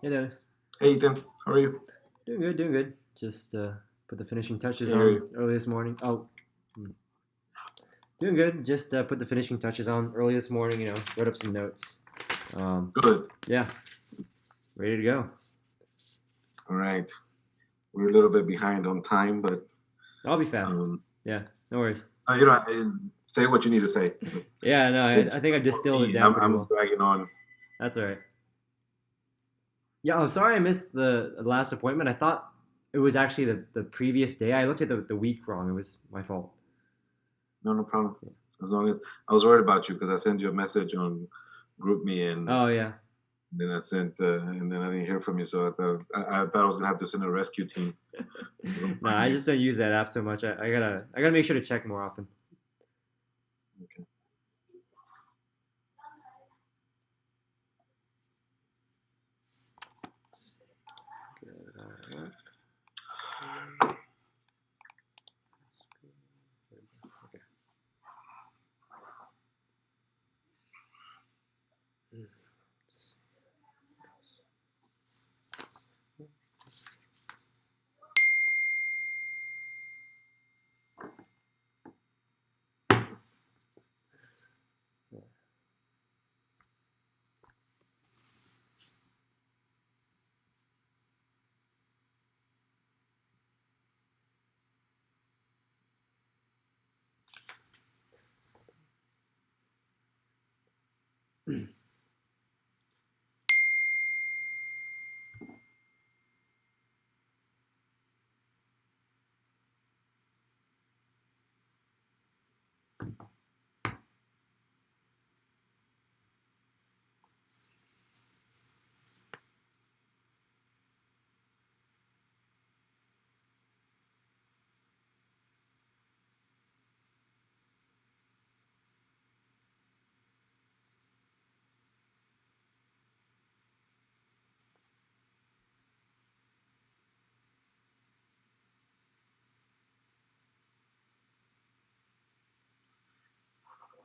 Hey Dennis. Hey Ethan, how are you? Doing good, doing good. Just put the finishing touches Can't hear on you. early this morning. Hmm. Doing good. Just put the finishing touches on early this morning. Wrote up some notes. Um, Good. yeah, ready to go. All right. We're a little bit behind on time, but I'll be fast. um, Yeah, no worries. say what you need to say. Yeah, no, It, I think I for distilled it me, down I'm, pretty I'm well. dragging on. That's all right. Yeah, I'm sorry I missed the last appointment. I thought it was actually the previous day. I looked at the week wrong. It was my fault. No, no problem. As long as I was worried about you because I sent you a message on GroupMe and Oh yeah. then and then I didn't hear from you, so I thought I was gonna have to send a rescue team to come No, find I you. just don't use that app so much. I gotta make sure to check more often. Okay.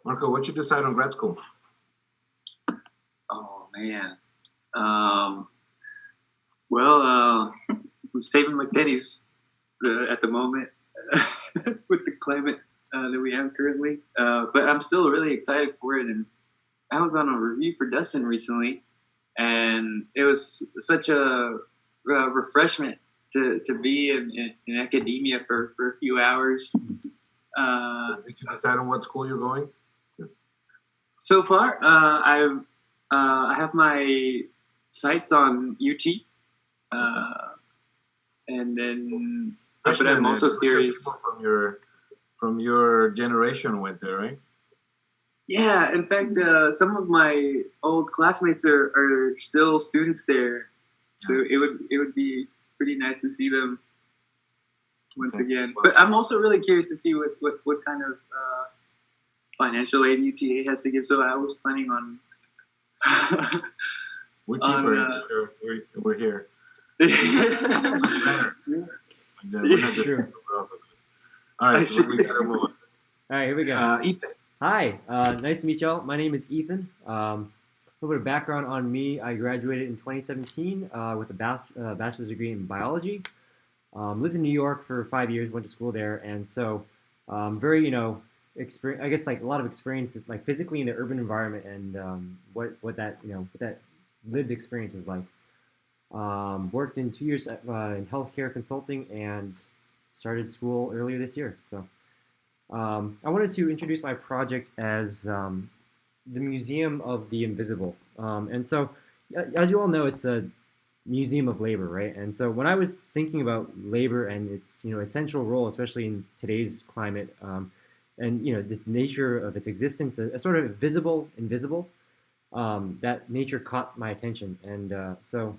Marco, what you decide on grad school? Oh man. Um, well, I'm saving my pennies at the moment with the climate that we have currently. But I'm still really excited for it. And I was on a review for Dustin recently, and it was such a refreshment to be in academia for a few hours. Did you decide on what school you're going? So far, I have my sights on UT, and then but I'm also curious. From your generation went there, right? Yeah, in fact, some of my old classmates are still students there, so it would be pretty nice to see them once again. But I'm also really curious to see what kind of financial aid UTA has to give. So I was planning on. We're cheaper. We're here. Better. That's true. All right, we gotta move on. All right, here we go. Ethan. Hi, nice to meet y'all. My name is Ethan. A little bit of background on me. I graduated in 2017 with a bachelor's degree in biology. Lived in New York for 5 years, went to school there, and so very, experience. I guess like a lot of experience, like physically in the urban environment, and what that what that lived experience is like. Worked in 2 years in healthcare consulting and started school earlier this year. So I wanted to introduce my project as the Museum of the Invisible. And so, as you all know, it's a museum of labor, right? And so, when I was thinking about labor and its essential role, especially in today's climate, and this nature of its existence, a sort of visible, invisible. That nature caught my attention, and so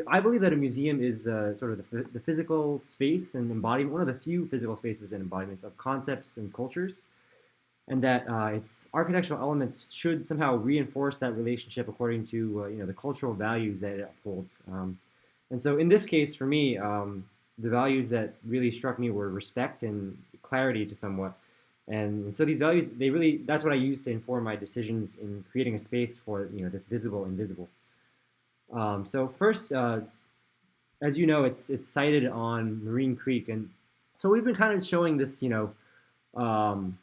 I believe that a museum is sort of the physical space and embodiment, one of the few physical spaces and embodiments of concepts and cultures, and that its architectural elements should somehow reinforce that relationship according to the cultural values that it upholds. And so, in this case, for me, the values that really struck me were respect and clarity to somewhat. And so these values, that's what I use to inform my decisions in creating a space for this visible invisible. So first, as you know, it's sited on Marine Creek, and so we've been kind of showing this, um,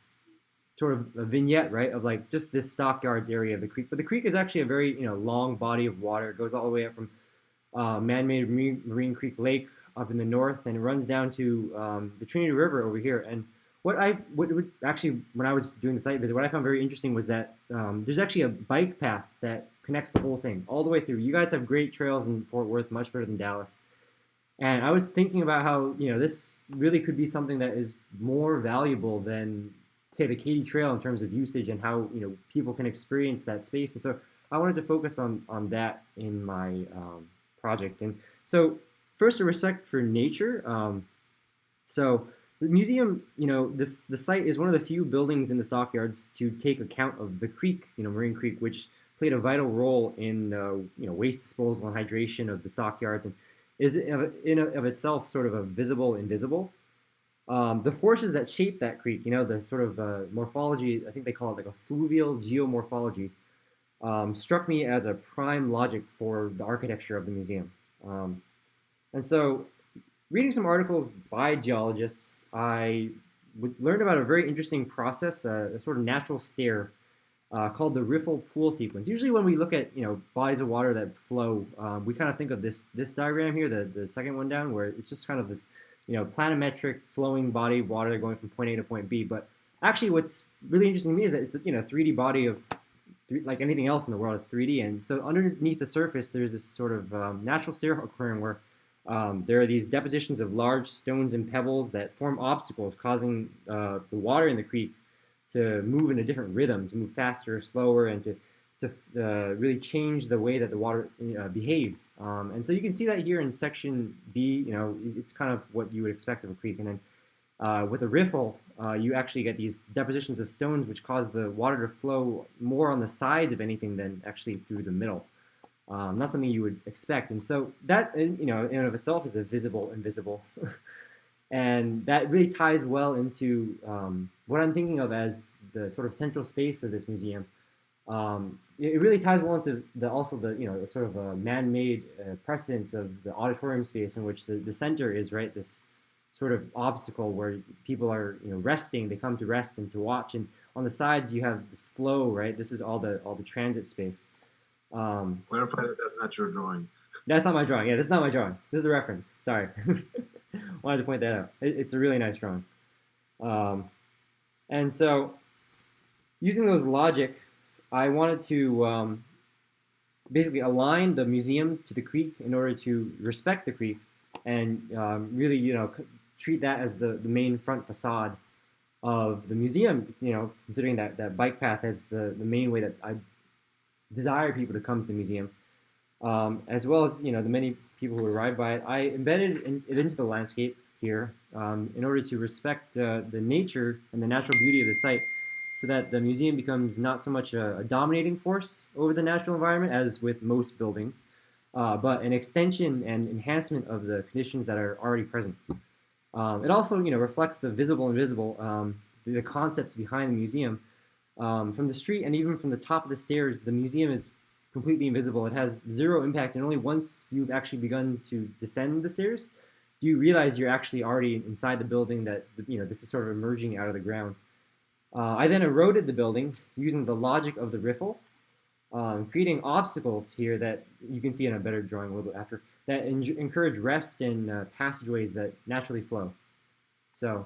sort of a vignette, right, of like just this stockyards area of the creek. But the creek is actually a very long body of water. It goes all the way up from man-made Marine Creek Lake up in the north, and it runs down to the Trinity River over here. And when I was doing the site visit, what I found very interesting was that there's actually a bike path that connects the whole thing all the way through. You guys have great trails in Fort Worth, much better than Dallas. And I was thinking about how this really could be something that is more valuable than, say, the Katy Trail in terms of usage and how people can experience that space. And so I wanted to focus on that in my project. And so first, a respect for nature. So the museum, the site is one of the few buildings in the stockyards to take account of the creek, Marine Creek, which played a vital role in waste disposal and hydration of the stockyards, and is in of itself sort of a visible invisible. The forces that shape that creek, the sort of morphology, I think they call it like a fluvial geomorphology, struck me as a prime logic for the architecture of the museum. And so, reading some articles by geologists, I learned about a very interesting process, a sort of natural stair called the riffle pool sequence. Usually when we look at bodies of water that flow, we kind of think of this diagram here, the second one down, where it's just kind of this planimetric flowing body of water going from point A to point B. But actually what's really interesting to me is that it's a 3D body of, like anything else in the world, it's 3D. And so underneath the surface, there's this sort of natural stair occurring where there are these depositions of large stones and pebbles that form obstacles, causing the water in the creek to move in a different rhythm, to move faster, slower, and to really change the way that the water behaves. And so you can see that here in section B. It's kind of what you would expect of a creek. And then with a riffle, you actually get these depositions of stones which cause the water to flow more on the sides of anything than actually through the middle. Not something you would expect. And so that, in and of itself is a visible invisible. And that really ties well into what I'm thinking of as the sort of central space of this museum. It really ties well into the sort of a man-made precedence of the auditorium space, in which the center is, right, this sort of obstacle where people are resting. They come to rest and to watch, and on the sides you have this flow, right? This is all the transit space. Clarify that that's not your drawing. That's not my drawing. Yeah, this is not my drawing. This is a reference. Sorry. Wanted to point that out. It's a really nice drawing. And so, using those logic, I wanted to basically align the museum to the creek in order to respect the creek and really, treat that as the main front facade of the museum, considering that bike path as the main way that I desire people to come to the museum, as well as the many people who arrive by it. I embedded it into the landscape here in order to respect the nature and the natural beauty of the site, so that the museum becomes not so much a dominating force over the natural environment as with most buildings, but an extension and enhancement of the conditions that are already present. It also reflects the visible and invisible, the concepts behind the museum. From the street and even from the top of the stairs, the museum is completely invisible. It has zero impact, and only once you've actually begun to descend the stairs do you realize you're actually already inside the building, that this is sort of emerging out of the ground. I then eroded the building using the logic of the riffle, creating obstacles here that you can see in a better drawing a little bit after, that encourage rest in passageways that naturally flow. So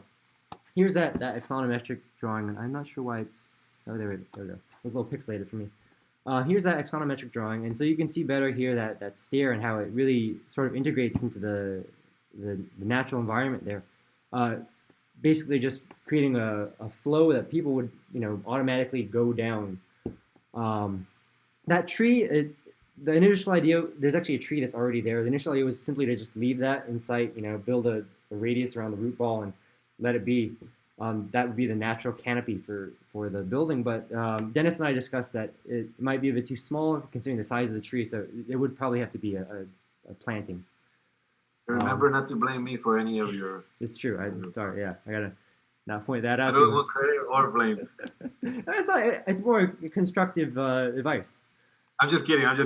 here's that axonometric drawing, and I'm not sure why it's... Oh, there we go. It was a little pixelated for me. Here's that axonometric drawing, and so you can see better here that stair and how it really sort of integrates into the natural environment there. basically just creating a flow that people would automatically go down. Um, that tree, the initial idea, there's actually a tree that's already there. The initial idea was simply to just leave that in sight, build a radius around the root ball and let it be. That would be the natural canopy for the building. But Dennis and I discussed that it might be a bit too small considering the size of the tree, so it would probably have to be a planting. Remember not to blame me for any of your. It's true. Sorry. Yeah, I gotta not point that out. I don't want credit or blame. It's not. It's more constructive advice. I'm just kidding. All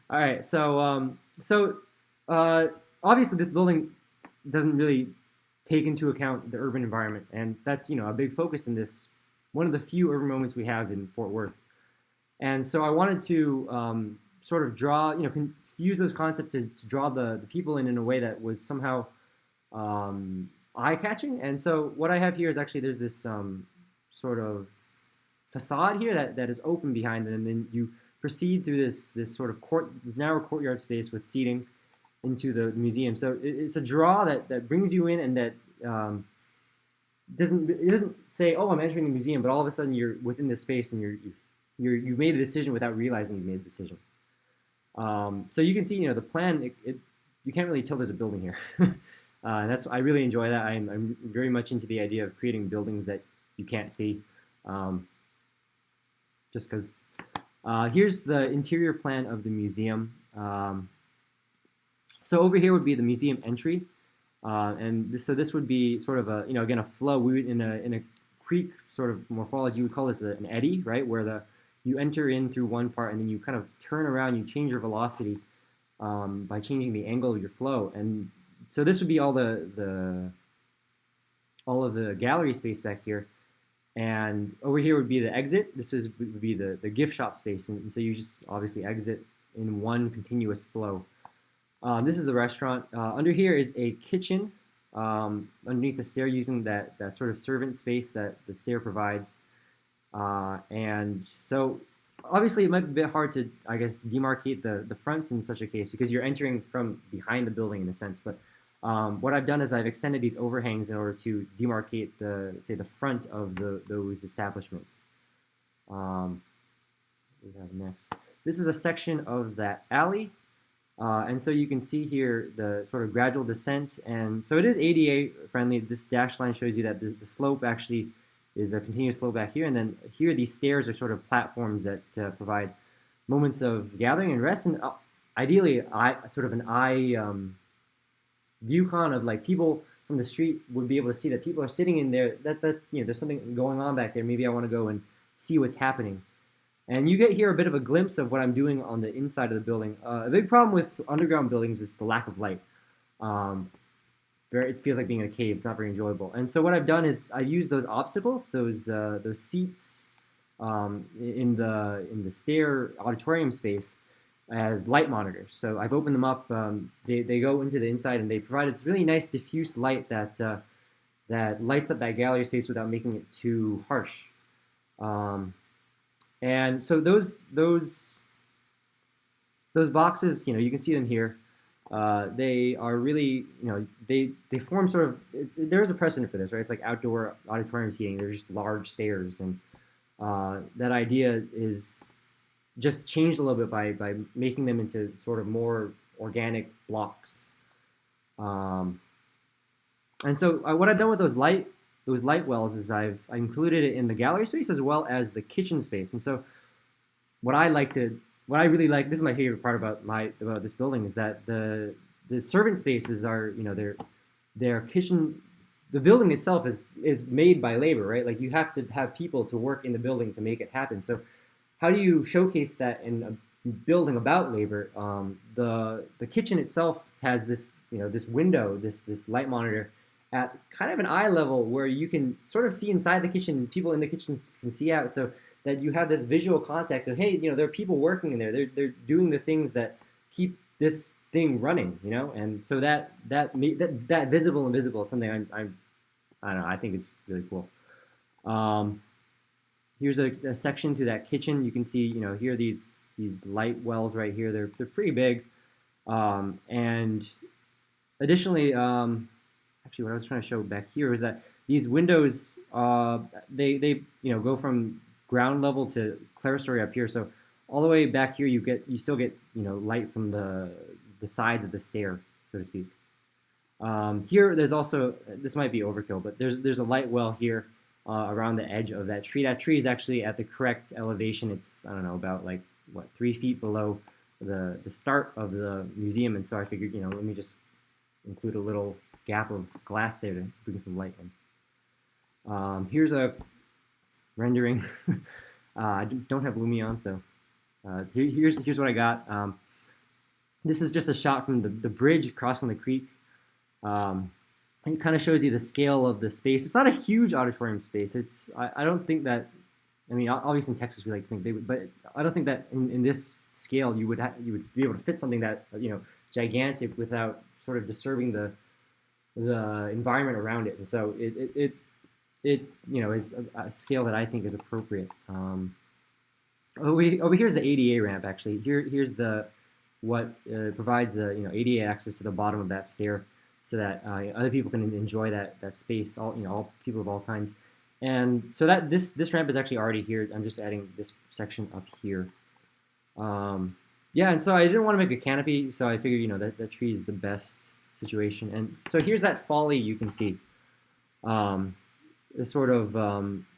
right. Obviously this building doesn't really take into account the urban environment, and that's a big focus in this. One of the few urban moments we have in Fort Worth, and so I wanted to sort of draw, use those concepts to draw the people in a way that was somehow eye-catching. And so what I have here is actually there's this sort of facade here that is open behind it, and then you proceed through this sort of narrow courtyard space with seating into the museum. So it's a draw that brings you in, and that doesn't say, oh, I'm entering the museum, but all of a sudden you're within this space and you've made a decision without realizing you've made a decision. So you can see, the plan. You can't really tell there's a building here, and I really enjoy that. I'm very much into the idea of creating buildings that you can't see, just because. Here's the interior plan of the museum. So over here would be the museum entry, and this would be sort of again a flow. We would, in a creek sort of morphology, you would call this an eddy, right? Where you enter in through one part and then you kind of turn around, you change your velocity by changing the angle of your flow. And so this would be all of the gallery space back here. And over here would be the exit. Would be the gift shop space. And so you just obviously exit in one continuous flow. This is the restaurant. Under here is a kitchen underneath the stair, using that sort of servant space that the stair provides. And so obviously it might be a bit hard to, I guess, demarcate the fronts in such a case because you're entering from behind the building in a sense. But what I've done is I've extended these overhangs in order to demarcate the front of those establishments. We have next. This is a section of that alley. And so you can see here the sort of gradual descent. And so it is ADA friendly. This dashed line shows you that the slope actually is a continuous slope back here. And then here these stairs are sort of platforms that provide moments of gathering and rest. And ideally, sort of an eye viewcon of like people from the street would be able to see that people are sitting in there, that there's something going on back there. Maybe I want to go and see what's happening. And you get here a bit of a glimpse of what I'm doing on the inside of the building. A big problem with underground buildings is the lack of light. It feels like being in a cave. It's not very enjoyable. And so what I've done is I've used those obstacles, those seats in the stair auditorium space as light monitors. So I've opened them up. They go into the inside, and they provide this really nice diffuse light that lights up that gallery space without making it too harsh. And so those boxes, you can see them here. They are really, they form sort of. There is a precedent for this, right? It's like outdoor auditorium seating. They're just large stairs, and that idea is just changed a little bit by making them into sort of more organic blocks. And so what I've done with those light wells is I included it in the gallery space as well as the kitchen space. And so what I really like, this is my favorite part about this building, is that the servant spaces are, their kitchen. The building itself is made by labor, right? Like you have to have people to work in the building to make it happen. So how do you showcase that in a building about labor? The kitchen itself has this, this window, this light monitor at kind of an eye level where you can sort of see inside the kitchen. People in the kitchen can see out, so that you have this visual contact of, hey, there are people working in there. They're doing the things that keep this thing running, And so that visible and invisible is something I don't know. I think it's really cool. Here's a section to that kitchen. You can see, here are these light wells right here. They're pretty big, and additionally, I actually what I was trying to show back here is that these windows they go from ground level to clerestory up here. So all the way back here you still get light from the sides of the stair, so to speak. Here there's also, this might be overkill, but there's a light well here around the edge of that tree. That tree is actually at the correct elevation. It's, I don't know, about like 3 feet below the start of the museum, and so I figured let me just include a little gap of glass there to bring some light in. Here's a rendering. I don't have Lumion, so here's what I got. This is just a shot from the bridge crossing the creek. It kind of shows you the scale of the space. It's not a huge auditorium space. I don't think that, I mean, obviously in Texas we like to think big, but I don't think that in this scale you would be able to fit something that gigantic without sort of disturbing the environment around it. And so it is a scale that I think is appropriate. Over here's the ADA ramp actually. Here's what provides the ADA access to the bottom of that stair, so that other people can enjoy that space. All people of all kinds. And so that this ramp is actually already here. I'm just adding this section up here. Yeah, and so I didn't want to make a canopy, so I figured that tree is the best situation. And so here's that folly you can see. This sort of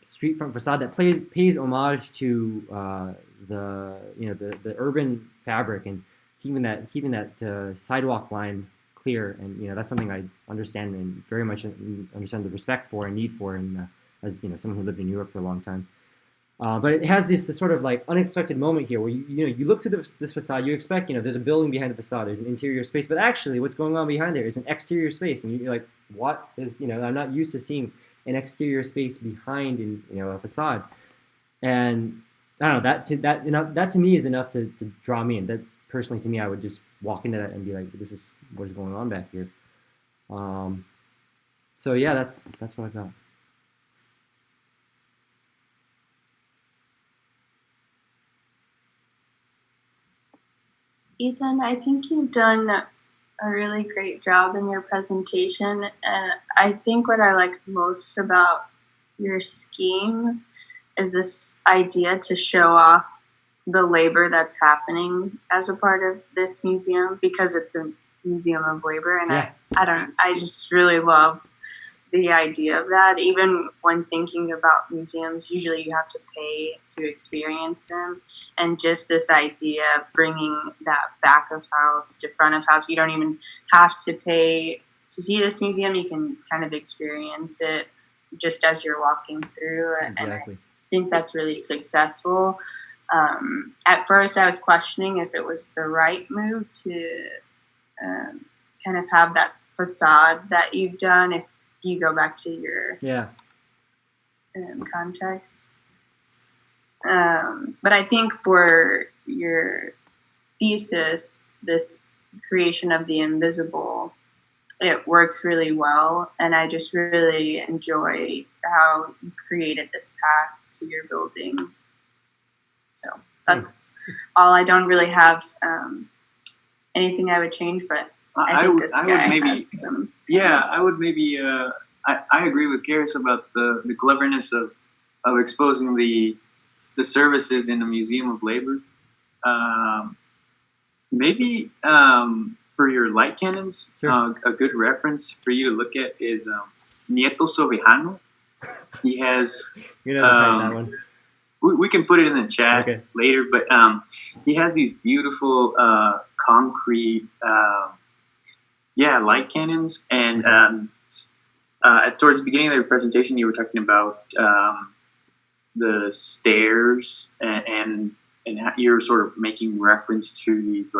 street front facade that pays homage to the urban fabric and keeping that sidewalk line clear. And that's something I understand and very much understand the respect for and need for, and as someone who lived in New York for a long time. But it has this sort of like unexpected moment here where you look through this facade, you expect there's a building behind the facade, there's an interior space, but actually what's going on behind there is an exterior space, and you're like, what is I'm not used to seeing an exterior space behind a facade, and I don't know, that to me is enough to draw me in. That personally, to me, I would just walk into that and be like, this is what is going on back here. So yeah, that's what I got. Ethan, I think you've done a really great job in your presentation, and I think what I like most about your scheme is this idea to show off the labor that's happening as a part of this museum, because it's a museum of labor, and Yeah. I just really love the idea of that. Even when thinking about museums, usually you have to pay to experience them, and just this idea of bringing that back of house to front of house, you don't even have to pay to see this museum. You can kind of experience it just as you're walking through. Exactly. And I think that's really successful. At first I was questioning if it was the right move to kind of have that facade that you've done, if you go back to your context. But I think for your thesis, this creation of the invisible, it works really well. And I just really enjoy how you created this path to your building. So that's all. I don't really have anything I would change, but I would maybe. I agree with Garris about the cleverness of exposing the services in a museum of labor. Maybe for your light cannons, sure. A good reference for you to look at is Nieto Sovejano. He has. That one. We can put it in the chat later, but he has these beautiful concrete, light cannons. And towards the beginning of the presentation, you were talking about the stairs, and you're sort of making reference to these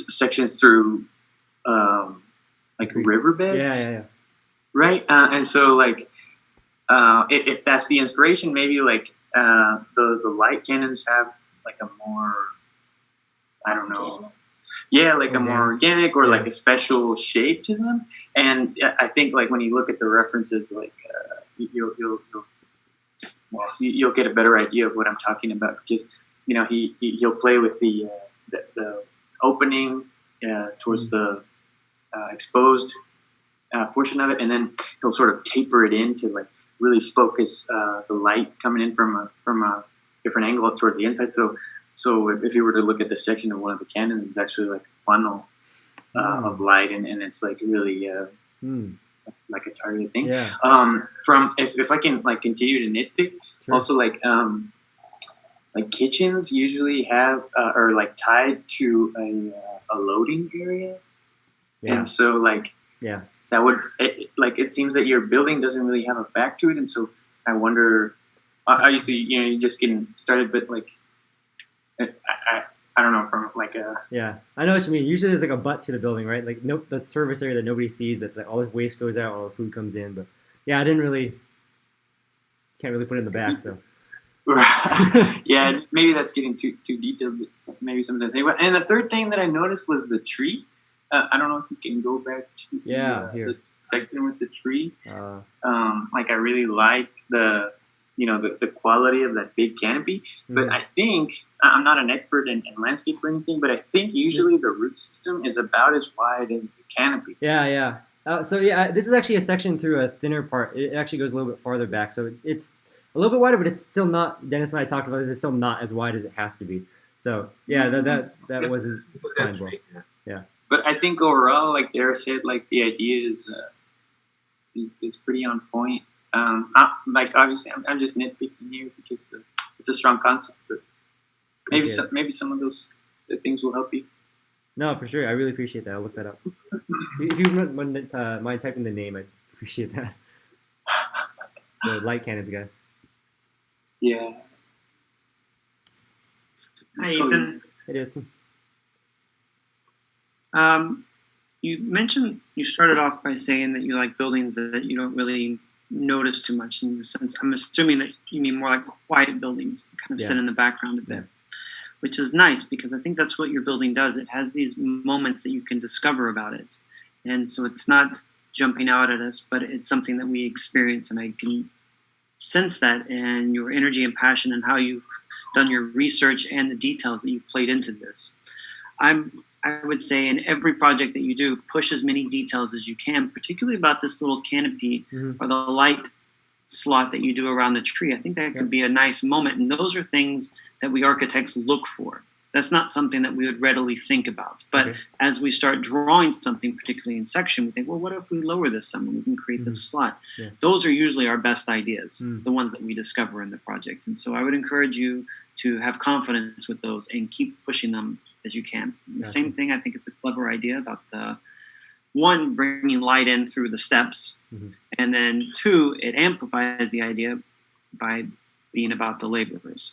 sections through riverbeds. Yeah. Right, and so if that's the inspiration, maybe the light cannons have a more, I don't know, a more organic or a special shape to them. And I think when you look at the references, you'll get a better idea of what I'm talking about, because he'll play with the opening towards the exposed portion of it, and then he'll sort of taper it in to like really focus the light coming in from a different angle up towards the inside. So if you were to look at the section of one of the cannons, it's actually like a funnel of light, and it's like really like a targeted thing. Yeah. From if I can like continue to nitpick, Sure. also like kitchens usually have are like tied to a loading area, Yeah. and so like Yeah. that would it seems that your building doesn't really have a back to it, and so I wonder. Obviously, you're just getting started, but like I don't know, from like a Yeah, I know what you mean. Usually there's like a butt to the building, right? Like the service area that nobody sees, that all the waste goes out, all the food comes in. But yeah, can't really put it in the back. So yeah, maybe that's getting too detailed. But maybe some of the thing. And the third thing that I noticed was the tree. I don't know if you can go back to the section with the tree. Like I really like the quality of that big canopy. But I think, I'm not an expert in landscape or anything, but I think usually the root system is about as wide as the canopy. Yeah. This is actually a section through a thinner part. It actually goes a little bit farther back, so it's a little bit wider, but it's still not. Dennis and I talked about this. It's still not as wide as it has to be. So yeah, that wasn't planned well. Yeah. But I think overall, like Dara said, like the idea is pretty on point. Like obviously, I'm just nitpicking here because it's a strong concept, but maybe some of those things will help you. No, for sure. I really appreciate that. I'll look that up. If you mind typing the name, I'd appreciate that. The light cannons guy. Yeah. Hi, Ethan. Hey, Edson. You mentioned you started off by saying that you like buildings that you don't really notice too much. In the sense, I'm assuming that you mean more like quiet buildings that kind of sit in the background a bit, which is nice because I think that's what your building does. It has these moments that you can discover about it, and so it's not jumping out at us, but it's something that we experience, and I can sense that and your energy and passion and how you've done your research and the details that you've played into this. I would say in every project that you do, push as many details as you can, particularly about this little canopy or the light slot that you do around the tree. I think that could be a nice moment. And those are things that we architects look for. That's not something that we would readily think about. But as we start drawing something, particularly in section, we think, well, what if we lower this some and we can create this slot? Yeah. Those are usually our best ideas, the ones that we discover in the project. And so I would encourage you to have confidence with those and keep pushing them as you can. The same thing, I think it's a clever idea about one, bringing light in through the steps, and then two, it amplifies the idea by being about the laborers.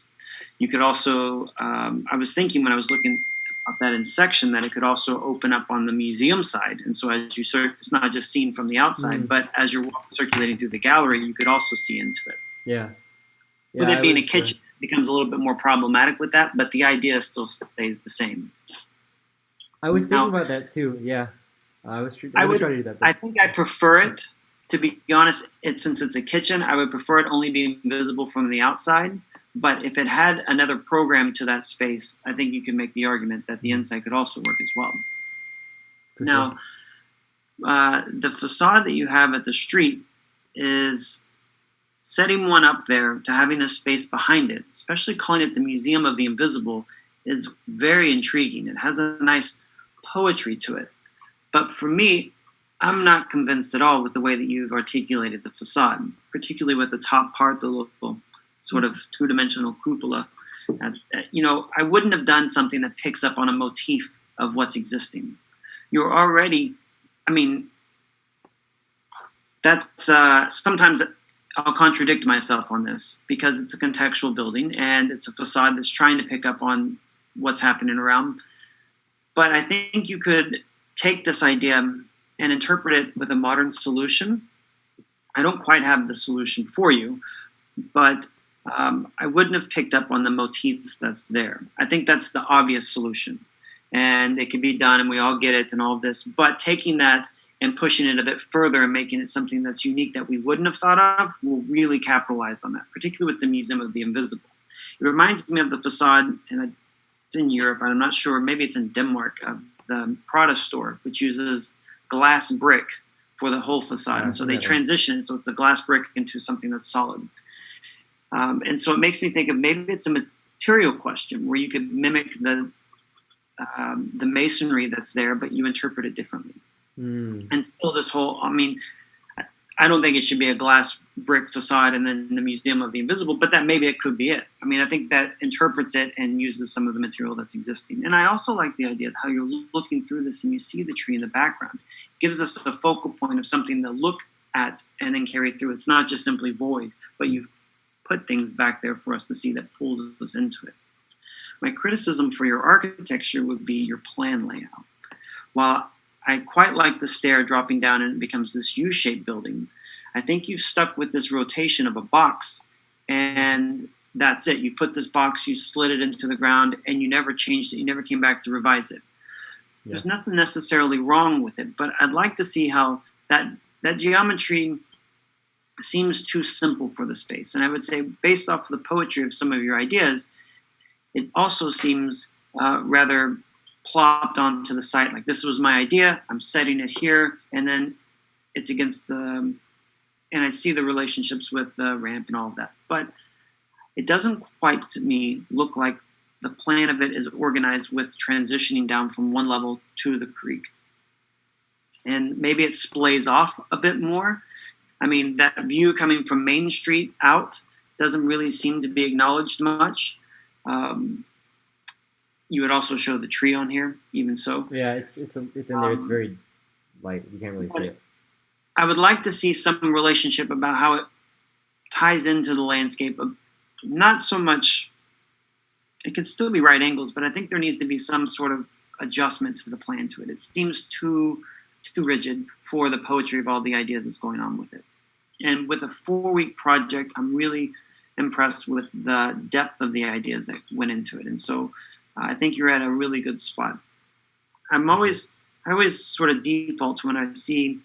You could also, I was thinking when I was looking at that in section that it could also open up on the museum side. And so as you it's not just seen from the outside, but as you're circulating through the gallery, you could also see into it. Yeah. With it being a kitchen, it becomes a little bit more problematic with that, but the idea still stays the same. I was thinking about that too. Yeah. I would try to do that. I think I prefer it, to be honest, since it's a kitchen, I would prefer it only being visible from the outside. But if it had another program to that space, I think you could make the argument that the inside could also work as well. Now, the facade that you have at the street is setting one up there to having a space behind it, especially calling it the Museum of the Invisible, is very intriguing. It has a nice poetry to it. But for me, I'm not convinced at all with the way that you've articulated the facade, particularly with the top part, the little sort of two-dimensional cupola. I wouldn't have done something that picks up on a motif of what's existing. You're already, that's sometimes I'll contradict myself on this because it's a contextual building and it's a facade that's trying to pick up on what's happening around. But I think you could take this idea and interpret it with a modern solution. I don't quite have the solution for you, but I wouldn't have picked up on the motif that's there. I think that's the obvious solution. And it can be done and we all get it and all of this. But taking that and pushing it a bit further and making it something that's unique that we wouldn't have thought of will really capitalize on that, particularly with the Museum of the Invisible. It reminds me of the facade, and it's in Europe, I'm not sure, maybe it's in Denmark, the Prada store, which uses glass brick for the whole facade. Yeah, And so they definitely. transition it. So it's a glass brick into something that's solid. And so it makes me think of maybe it's a material question where you could mimic the masonry that's there, but you interpret it differently. And still this whole, I mean, I don't think it should be a glass brick facade and then the Museum of the Invisible, but that maybe it could be it. I mean, I think that interprets it and uses some of the material that's existing. And I also like the idea of how you're looking through this and you see the tree in the background. It gives us a focal point of something to look at and then carry through. It's not just simply void, but you've put things back there for us to see that pulls us into it. My criticism for your architecture would be your plan layout. While I quite like the stair dropping down and it becomes this U-shaped building, I think you've stuck with this rotation of a box, and that's it. You put this box, you slid it into the ground, and you never changed it. You never came back to revise it. Yeah. There's nothing necessarily wrong with it, but I'd like to see how that geometry seems too simple for the space. And I would say, based off of the poetry of some of your ideas, it also seems rather plopped onto the site. Like, this was my idea, I'm setting it here, and then it's against the, and I see the relationships with the ramp and all of that. But it doesn't quite, to me, look like the plan of it is organized with transitioning down from one level to the creek. And maybe it splays off a bit more. I mean, that view coming from Main Street out doesn't really seem to be acknowledged much. You would also show the tree on here, even so. Yeah, it's in there. It's very light. You can't really see it. I would like to see some relationship about how it ties into the landscape. Of not so much, it could still be right angles, but I think there needs to be some sort of adjustment to the plan to it. It seems too rigid for the poetry of all the ideas that's going on with it. And with a 4-week project, I'm really impressed with the depth of the ideas that went into it. And so I think you're at a really good spot. I always sort of default to when I see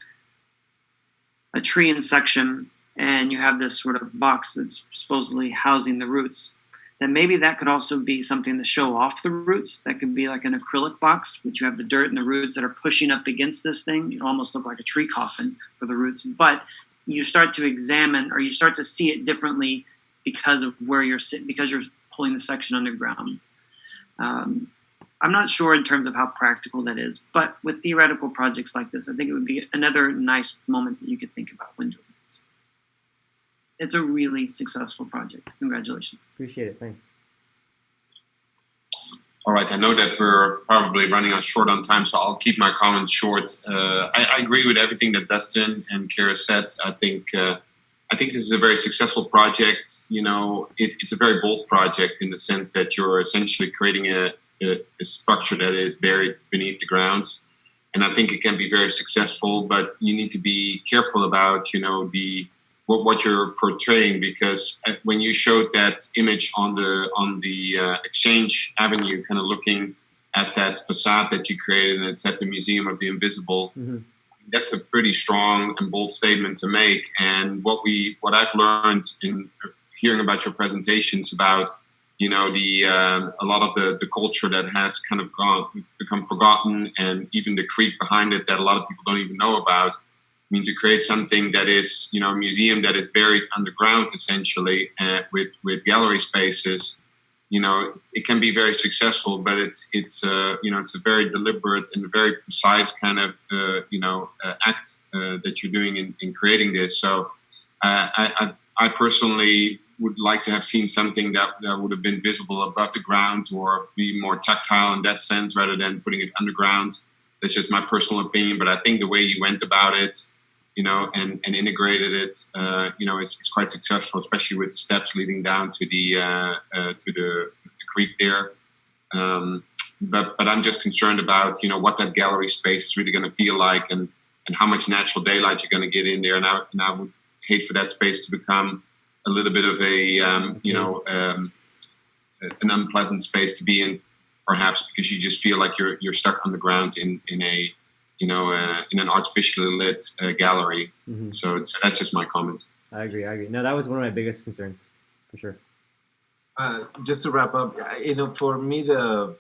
a tree in section and you have this sort of box that's supposedly housing the roots, then maybe that could also be something to show off the roots. That could be like an acrylic box, which you have the dirt and the roots that are pushing up against this thing. You almost look like a tree coffin for the roots. But you start to examine, or you start to see it differently because of where you're sitting, because you're pulling the section underground. I'm not sure in terms of how practical that is, but with theoretical projects like this, I think it would be another nice moment that you could think about when doing this. It's a really successful project. Congratulations. Appreciate it. Thanks. All right. I know that we're probably running short on time, so I'll keep my comments short. I agree with everything that Dustin and Kara said. I think this is a very successful project. You know, it's a very bold project in the sense that you're essentially creating a structure that is buried beneath the ground. And I think it can be very successful, but you need to be careful about, you know, what you're portraying, because when you showed that image on the Exchange Avenue, kind of looking at that facade that you created, and it's at the Museum of the Invisible, that's a pretty strong and bold statement to make. And what I've learned in hearing about your presentations about, you know, a lot of the culture that has kind of become forgotten, and even the creek behind it that a lot of people don't even know about. I mean, to create something that is, you know, a museum that is buried underground essentially, with gallery spaces, you know, it can be very successful, but it's you know, it's a very deliberate and very precise kind of act that you're doing in creating this. So I personally would like to have seen something that would have been visible above the ground, or be more tactile in that sense, rather than putting it underground. That's just my personal opinion, but I think the way you went about it, you know, and integrated it, you know, is quite successful, especially with the steps leading down to the creek there. But I'm just concerned about, you know, what that gallery space is really going to feel like, and how much natural daylight you're going to get in there. And I would hate for that space to become a little bit of an unpleasant space to be in, perhaps because you just feel like you're stuck on the ground in an artificially lit gallery. So that's just my comment. I agree. No, that was one of my biggest concerns, for sure. Just to wrap up, you know, for me the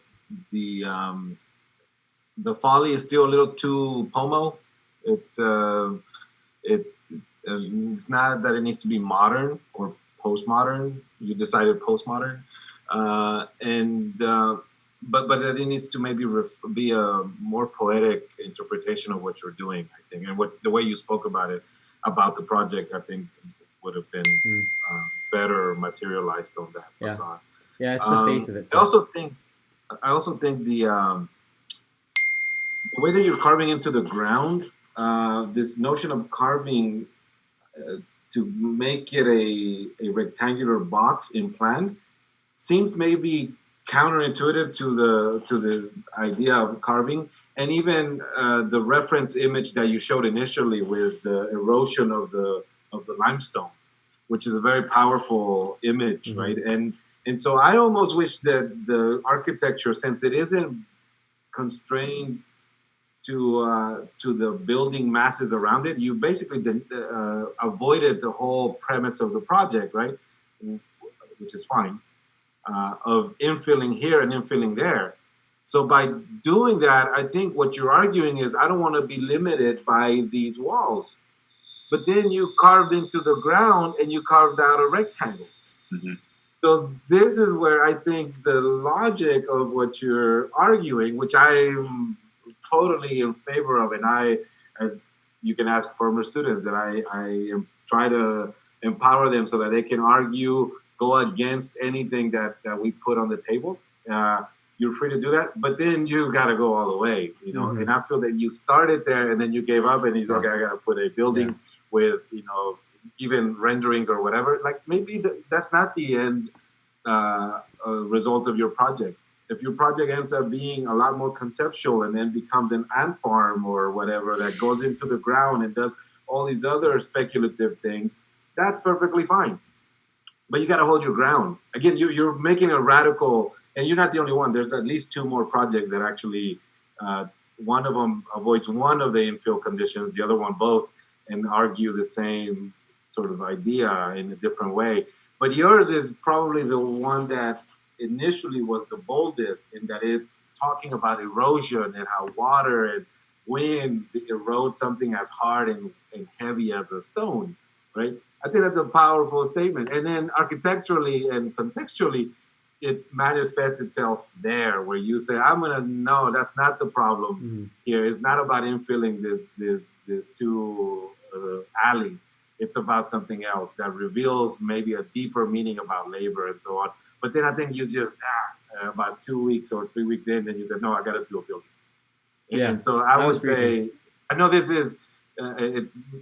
folly is still a little too pomo. It's not that it needs to be modern or postmodern. You decided postmodern, and but that it needs to maybe be a more poetic interpretation of what you're doing. I think, and what the way you spoke about it, about the project, I think would have been better materialized on that facade. Yeah, it's the face of it. So. I also think the way that you're carving into the ground, this notion of carving to make it a rectangular box in plan seems maybe counterintuitive to this idea of carving, and even the reference image that you showed initially with the erosion of the limestone, which is a very powerful image, right? And so I almost wish that the architecture, since it isn't constrained to the building masses around it, you basically avoided the whole premise of the project, right? Which is fine, of infilling here and infilling there. So by doing that, I think what you're arguing is I don't want to be limited by these walls. But then you carved into the ground and you carved out a rectangle. So this is where I think the logic of what you're arguing, which I'm totally in favor of, and I, as you can ask former students, that I try to empower them so that they can argue, go against anything that we put on the table. You're free to do that, but then you got to go all the way, you know. And I feel that you started there and then you gave up, and he's okay. I got to put a building with, you know, even renderings or whatever. Like maybe that's not the end result of your project. If your project ends up being a lot more conceptual and then becomes an ant farm or whatever that goes into the ground and does all these other speculative things, that's perfectly fine. But you got to hold your ground. Again, you're making a radical, and you're not the only one. There's at least two more projects that actually, one of them avoids one of the infill conditions, the other one both, and argue the same sort of idea in a different way. But yours is probably the one that initially was the boldest in that it's talking about erosion and how water and wind erode something as hard and heavy as a stone, right? I think that's a powerful statement. And then architecturally and contextually, it manifests itself there where you say, no, that's not the problem here. It's not about infilling this two alleys. It's about something else that reveals maybe a deeper meaning about labor and so on. But then I think you just, about 2 weeks or 3 weeks in, then you said, no, I got to do a building. And so I would say, I know this is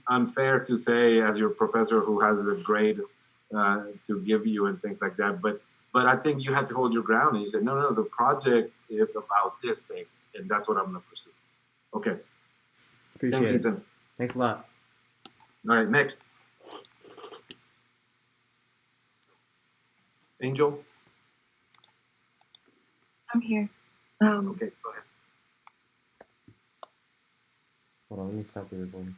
unfair to say as your professor who has a grade to give you and things like that. But I think you have to hold your ground and you said, no, the project is about this thing. And that's what I'm going to pursue. Okay. Thanks, Ethan. Thanks a lot. All right, next. Angel? I'm here. Okay, go ahead. Hold on, let me stop the recording.